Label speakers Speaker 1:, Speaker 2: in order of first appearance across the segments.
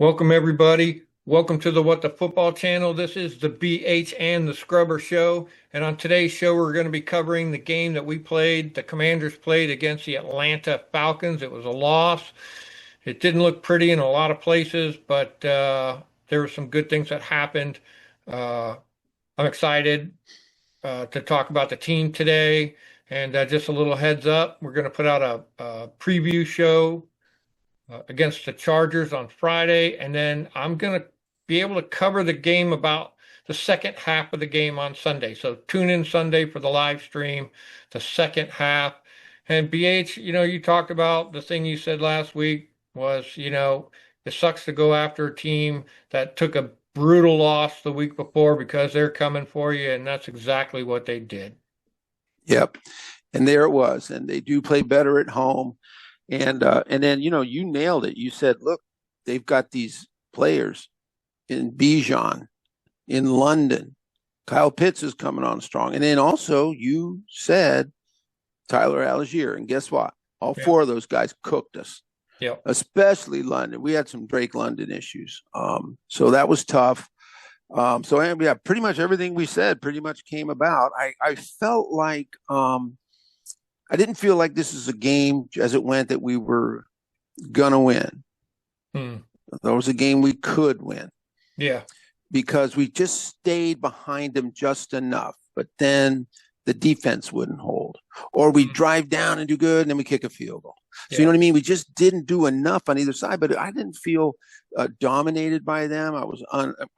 Speaker 1: Welcome, everybody. Welcome to the What the Football channel. This is the BH and the Scrubber Show. And on today's show, we're going to be covering the game that the Commanders played against the Atlanta Falcons. It was a loss. It didn't look pretty in a lot of places, but there were some good things that happened. Uh, I'm excited to talk about the team today. And just a little heads up, we're going to put out a preview show against the Chargers on Friday, and then I'm going to be able to cover the game about the second half of the game on Sunday. So tune in Sunday for the live stream, the second half. And BH, you talked about the thing you said last week was, it sucks to go after a team that took a brutal loss the week before because they're coming for you, and that's exactly what they did.
Speaker 2: Yep. And there it was. And they do play better at home. And then, you nailed it. You said, look, they've got these players in Bijan, in London. Kyle Pitts is coming on strong. And then also you said Tyler Algier. And guess what? All four of those guys cooked us.
Speaker 1: Yep.
Speaker 2: Especially London. We had some Drake London issues. So that was tough. So yeah, pretty much everything we said pretty much came about. I felt like I didn't feel like this is a game as it went that we were gonna win. That was a game we could win.
Speaker 1: Yeah.
Speaker 2: Because we just stayed behind them just enough. But then the defense wouldn't hold. Or we drive down and do good and then we kick a field goal. So you know what I mean? We just didn't do enough on either side, but I didn't feel dominated by them. I was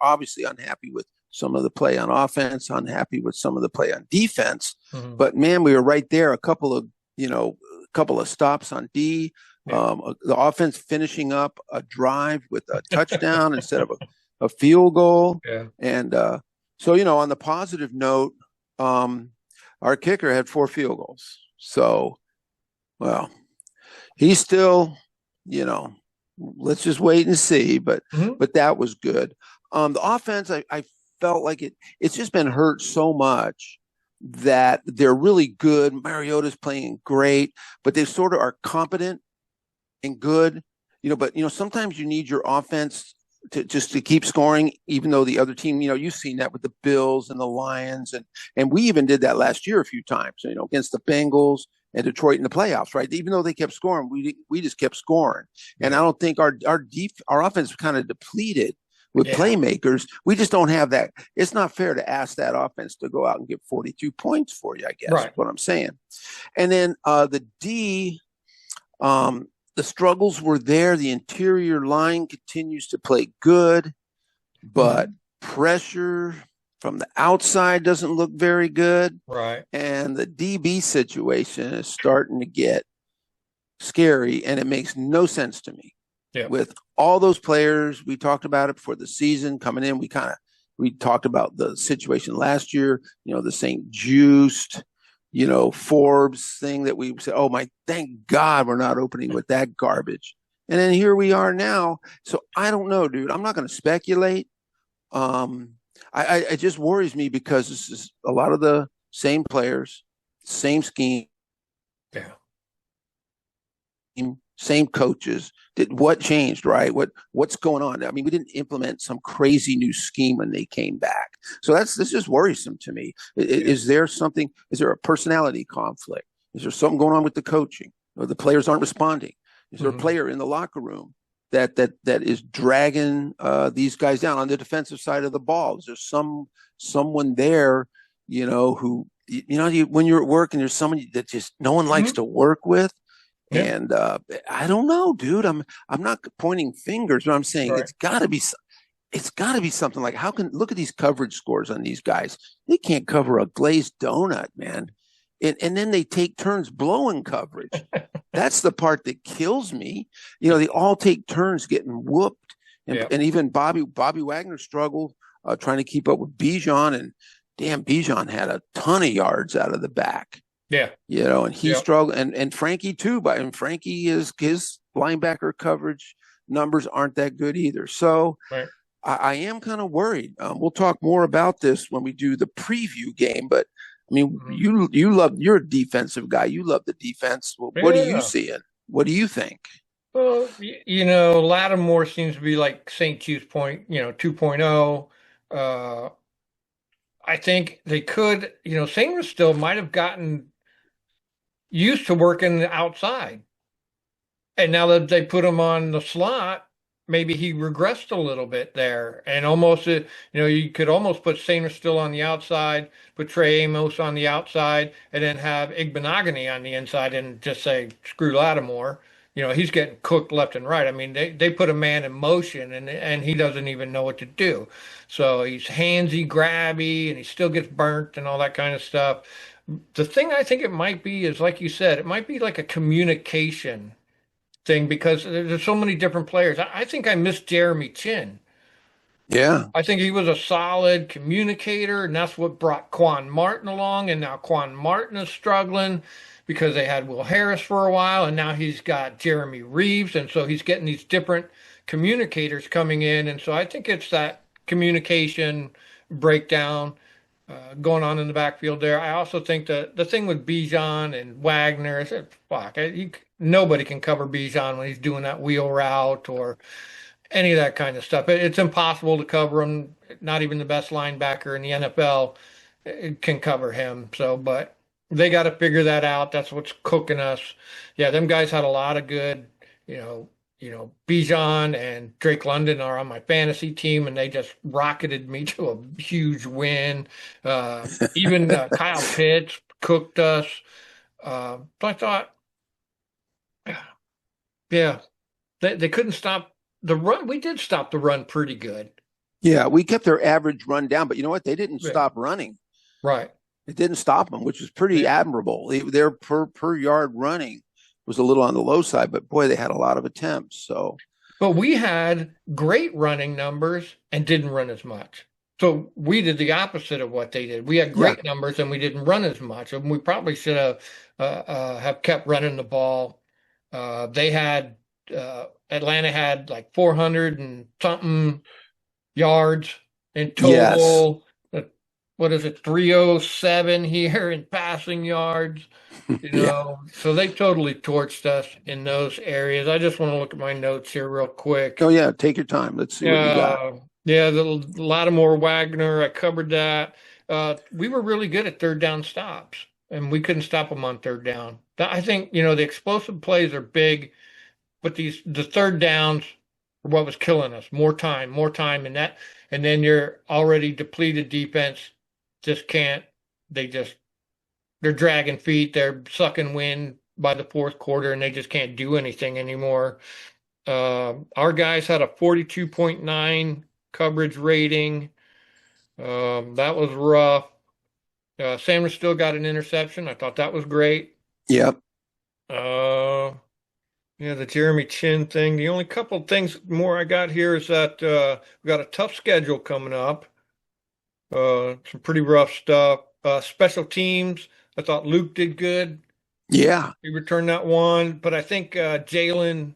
Speaker 2: obviously unhappy with some of the play on offense, unhappy with some of the play on defense. But man, we were right there. A couple of stops on D. The offense finishing up a drive with a touchdown instead of a field goal.
Speaker 1: Yeah.
Speaker 2: And so, on the positive note, our kicker had 4 field goals. So, well, he's still, let's just wait and see. But that was good. The offense, I felt like it's just been hurt so much that they're really good. Mariota's playing great, but they sort of are competent and good, but sometimes you need your offense to keep scoring, even though the other team, you've seen that with the Bills and the Lions. And we even did that last year a few times, against the Bengals and Detroit in the playoffs, right? Even though they kept scoring, we just kept scoring. And I don't think our offense kind of depleted with playmakers. We just don't have that. It's not fair to ask that offense to go out and get 42 points for you, I guess, is what I'm saying. And then the D, the struggles were there. The interior line continues to play good, but pressure from the outside doesn't look very good.
Speaker 1: Right.
Speaker 2: And the DB situation is starting to get scary, and it makes no sense to me.
Speaker 1: Yeah.
Speaker 2: With all those players, we talked about it before the season coming in. We talked about the situation last year, the St. Juiced, Forbes thing that we said, oh my, thank God we're not opening with that garbage. And then here we are now. So I don't know, dude. I'm not going to speculate. It just worries me because this is a lot of the same players, same scheme.
Speaker 1: Yeah.
Speaker 2: Same coaches. What changed, right? What's going on? I mean, we didn't implement some crazy new scheme when they came back. So this is worrisome to me. Is there something? Is there a personality conflict? Is there something going on with the coaching? Or the players aren't responding? Is there a player in the locker room that is dragging these guys down on the defensive side of the ball? Is there someone there, who when you're at work and there's somebody that just no one likes to work with? Yeah. And I don't know, dude. I'm not pointing fingers, but I'm saying it's got to be something like look at these coverage scores on these guys. They can't cover a glazed donut, man. And then they take turns blowing coverage. That's the part that kills me. They all take turns getting whooped, and even Bobby Wagner struggled trying to keep up with Bijan, and damn, Bijan had a ton of yards out of the back.
Speaker 1: Yeah.
Speaker 2: And he struggled, and Frankie too, and Frankie his linebacker coverage numbers aren't that good either. So I am kind of worried. We'll talk more about this when we do the preview game, but I mean, you're a defensive guy. You love the defense. Well, what are you seeing? What do you think?
Speaker 1: Well, Lattimore seems to be like St. Jude's point, 2.0. I think they could, Singers still might have gotten used to working outside. And now that they put him on the slot, maybe he regressed a little bit there. And almost, you could almost put Sainer still on the outside, put Trey Amos on the outside, and then have Igbenogany on the inside and just say, screw Lattimore. He's getting cooked left and right. I mean, they put a man in motion and he doesn't even know what to do. So he's handsy, grabby, and he still gets burnt and all that kind of stuff. The thing I think it might be is, like you said, it might be like a communication thing because there's so many different players. I think I miss Jeremy Chin.
Speaker 2: Yeah.
Speaker 1: I think he was a solid communicator, and that's what brought Quan Martin along. And now Quan Martin is struggling because they had Will Harris for a while, and now he's got Jeremy Reeves, and so he's getting these different communicators coming in. And so I think it's that communication breakdown going on in the backfield there. I also think that the thing with Bijan and Wagner is that fuck, nobody can cover Bijan when he's doing that wheel route or any of that kind of stuff. It's impossible to cover him. Not even the best linebacker in the NFL can cover him. So, but they got to figure that out. That's what's cooking us. Yeah, them guys had a lot of good, Bijan and Drake London are on my fantasy team, and they just rocketed me to a huge win. Even Kyle Pitts cooked us. So I thought, yeah, they couldn't stop the run. We did stop the run pretty good.
Speaker 2: Yeah, we kept their average run down, but you know what? They didn't
Speaker 1: Yeah.
Speaker 2: stop running.
Speaker 1: Right.
Speaker 2: It didn't stop them, which was pretty
Speaker 1: Yeah.
Speaker 2: admirable. Their per yard running was a little on the low side, but boy, they had a lot of attempts. So
Speaker 1: But we had great running numbers and didn't run as much. So we did the opposite of what they did. We had
Speaker 2: yeah,
Speaker 1: great numbers and we didn't run as much. And we probably should have kept running the ball. They had Atlanta had like 400 and something yards in
Speaker 2: yes,
Speaker 1: total. What is it, 307 here in passing yards?
Speaker 2: yeah.
Speaker 1: So they totally torched us in those areas. I just want to look at my notes here real
Speaker 2: Oh
Speaker 1: quick.
Speaker 2: yeah, take your time. Let's see what you got.
Speaker 1: Yeah, the Lattimore Wagner, I covered that. We were really good at third down stops, and we couldn't stop them on third down. I think, the explosive plays are big, but the third downs are what was killing us. More time, and then your already depleted defense just can't. They just they're dragging feet, they're sucking wind by the fourth quarter, and they just can't do anything anymore. Our guys had a 42.9 coverage rating. That was rough. Sanders still got an interception. I thought that was great.
Speaker 2: Yep.
Speaker 1: Uh, yeah, the Jeremy Chin thing. The only couple things more I got here is that we got a tough schedule coming up. Some pretty rough stuff. Special teams. I thought Luke did good.
Speaker 2: Yeah.
Speaker 1: He returned that one, but I think Jalen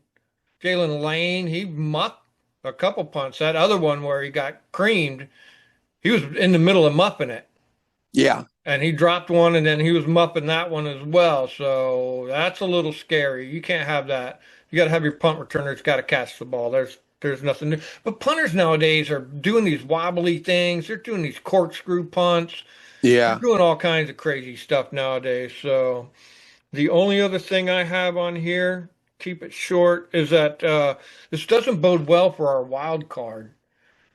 Speaker 1: Lane, he muffed a couple punts. That other one where he got creamed, he was in the middle of muffing it.
Speaker 2: Yeah.
Speaker 1: And he dropped one and then he was muffing that one as well. So that's a little scary. You can't have that. You got to have your punt returner's got to catch the ball. There's nothing new. But punters nowadays are doing these wobbly things. They're doing these corkscrew punts. They're
Speaker 2: Yeah.
Speaker 1: doing all kinds of crazy stuff nowadays. So the only other thing I have on here, keep it short, is that this doesn't bode well for our wild card.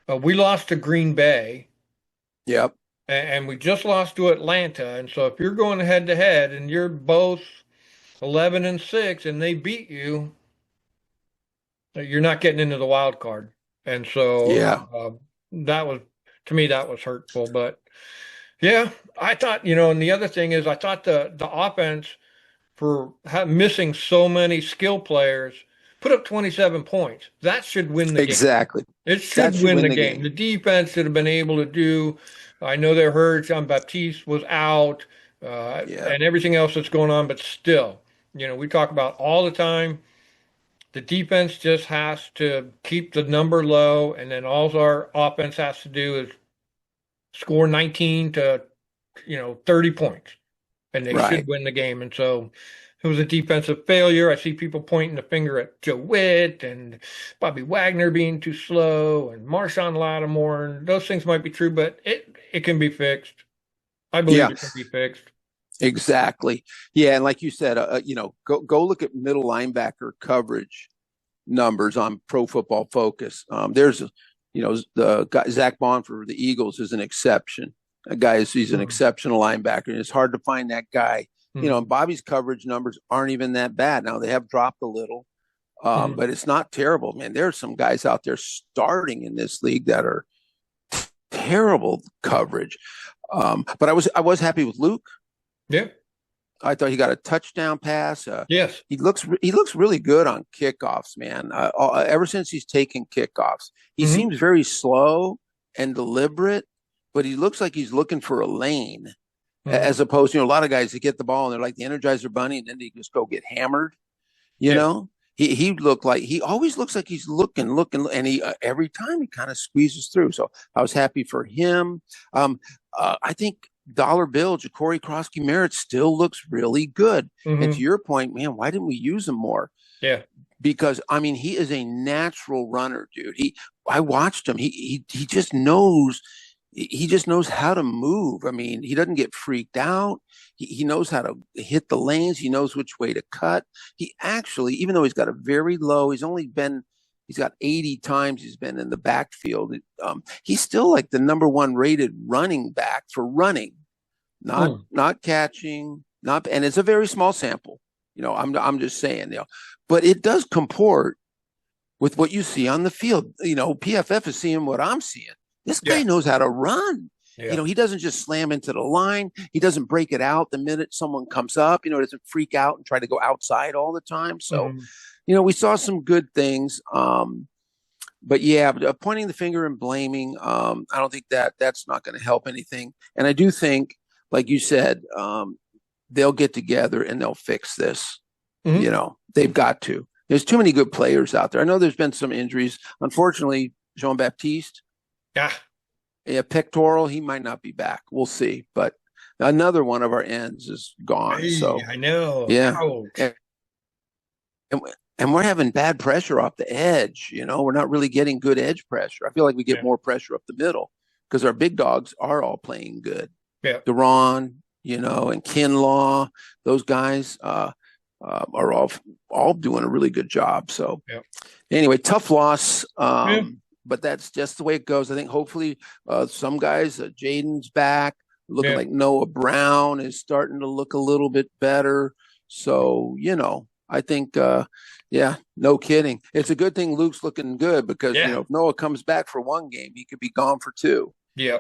Speaker 1: We lost to Green Bay,
Speaker 2: Yep.
Speaker 1: and we just lost to Atlanta. And so if you're going head to head and you're both 11 and 6 and they beat you, you're not getting into the wild card. And so
Speaker 2: Yeah.
Speaker 1: that was, to me, that was hurtful. But yeah, I thought, and the other thing is I thought the offense for missing so many skill players, put up 27 points. That should win the game.
Speaker 2: Exactly.
Speaker 1: It
Speaker 2: That
Speaker 1: should
Speaker 2: should
Speaker 1: win
Speaker 2: win
Speaker 1: the
Speaker 2: the
Speaker 1: game.
Speaker 2: game.
Speaker 1: The defense should have been able to do. I know they're hurt. Jean Baptiste was out,
Speaker 2: Yeah.
Speaker 1: and everything else that's going on, but still, we talk about all the time. The defense just has to keep the number low, and then all our offense has to do is score 19 to 30 points, and they should
Speaker 2: Right.
Speaker 1: win the game. And so it was a defensive failure. I see people pointing the finger at Joe Witt and Bobby Wagner being too slow and Marshawn Lattimore. And those things might be true, but it can be fixed. I believe
Speaker 2: Yeah,
Speaker 1: it can be fixed.
Speaker 2: exactly. Yeah, and like you said, go look at middle linebacker coverage numbers on Pro Football Focus. There's, the guy Zach Bond for the Eagles is an exception. He's an
Speaker 1: Mm.
Speaker 2: exceptional linebacker, and it's hard to find that guy.
Speaker 1: Mm.
Speaker 2: And Bobby's coverage numbers aren't even that bad. Now they have dropped a little,
Speaker 1: Mm.
Speaker 2: but it's not terrible, man. There are some guys out there starting in this league that are terrible coverage. But I was happy with Luke.
Speaker 1: Yeah.
Speaker 2: I thought he got a touchdown pass.
Speaker 1: Yes.
Speaker 2: He looks really good on kickoffs, man. Ever since he's taken kickoffs, he
Speaker 1: Hmm.
Speaker 2: seems very slow and deliberate, but he looks like he's looking for a lane,
Speaker 1: Hmm.
Speaker 2: as opposed to a lot of guys that get the ball and they're like the Energizer Bunny, and then they just go get hammered. You
Speaker 1: Yeah.
Speaker 2: know, he always looks like he's looking, and he every time he kind of squeezes through. So I was happy for him. I think dollar bill Ja'Cory Krosky Merritt still looks really good. And to
Speaker 1: Hmm.
Speaker 2: your point, man, why didn't we use him more?
Speaker 1: Yeah.
Speaker 2: Because I mean, he is a natural runner, dude. I watched him. He just knows how to move. I mean, he doesn't get freaked out. He knows how to hit the lanes. He knows which way to cut. He actually, even though he's got a very low, he's got 80 times he's been in the backfield. He's still like the number one rated running back for running, not
Speaker 1: Mm.
Speaker 2: not catching, and it's a very small sample. I'm just saying, but it does comport with what you see on the field. PFF is seeing what I'm seeing. This guy
Speaker 1: Yeah.
Speaker 2: knows how to run.
Speaker 1: Yeah.
Speaker 2: He doesn't just slam into the line. He doesn't break it out the minute someone comes up. He doesn't freak out and try to go outside all the time. So,
Speaker 1: Hmm.
Speaker 2: we saw some good things. But yeah, pointing the finger and blaming, I don't think that's not going to help anything. And I do think, like you said, they'll get together and they'll fix this.
Speaker 1: Hmm.
Speaker 2: They've got to. There's too many good players out there. I know there's been some injuries. Unfortunately, Jean Baptiste,
Speaker 1: Yeah.
Speaker 2: yeah, pectoral, he might not be back. We'll see. But another one of our ends is gone.
Speaker 1: Hey,
Speaker 2: So
Speaker 1: I know.
Speaker 2: yeah,
Speaker 1: Ouch.
Speaker 2: and, and we're having bad pressure off the edge. We're not really getting good edge pressure. I feel like we get
Speaker 1: Yeah.
Speaker 2: more pressure up the middle because our big dogs are all playing good.
Speaker 1: Yeah.
Speaker 2: Duran, and Kinlaw, those guys are all doing a really good job. So
Speaker 1: Yeah.
Speaker 2: anyway, tough loss.
Speaker 1: Yeah.
Speaker 2: But that's just the way it goes. I think hopefully some guys, Jaden's back, looking
Speaker 1: Yeah.
Speaker 2: like Noah Brown is starting to look a little bit better. So, I think, yeah, no kidding. It's a good thing Luke's looking good because,
Speaker 1: Yeah.
Speaker 2: if Noah comes back for one game, he could be gone for two.
Speaker 1: Yeah.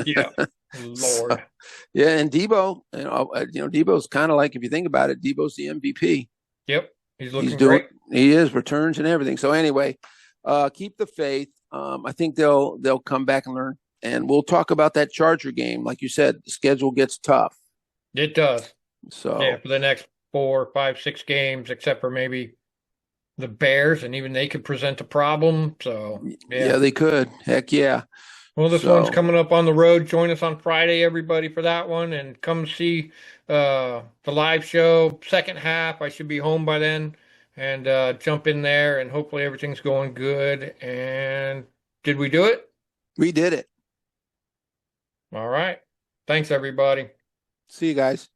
Speaker 1: Yeah.
Speaker 2: So,
Speaker 1: Lord.
Speaker 2: yeah, and Debo, Debo's kind of like, if you think about it, Debo's the MVP.
Speaker 1: Yep. He's
Speaker 2: He's
Speaker 1: looking
Speaker 2: doing,
Speaker 1: great.
Speaker 2: he is returns and everything. So anyway, keep the faith. I think they'll come back and learn, and we'll talk about that Charger game. Like you said, the schedule gets tough.
Speaker 1: It does. Yeah.
Speaker 2: So
Speaker 1: For the next 4, 5, 6 games, except for maybe the Bears, and even they could present a problem. So, yeah.
Speaker 2: yeah, they could. Heck yeah.
Speaker 1: Well, this one's
Speaker 2: So
Speaker 1: coming up on the road. Join us on Friday, everybody, for that one, and come see the live show. Second half, I should be home by then, and jump in there, and hopefully everything's going good. And did we do it?
Speaker 2: we did it.
Speaker 1: All right. Thanks, everybody.
Speaker 2: See you guys.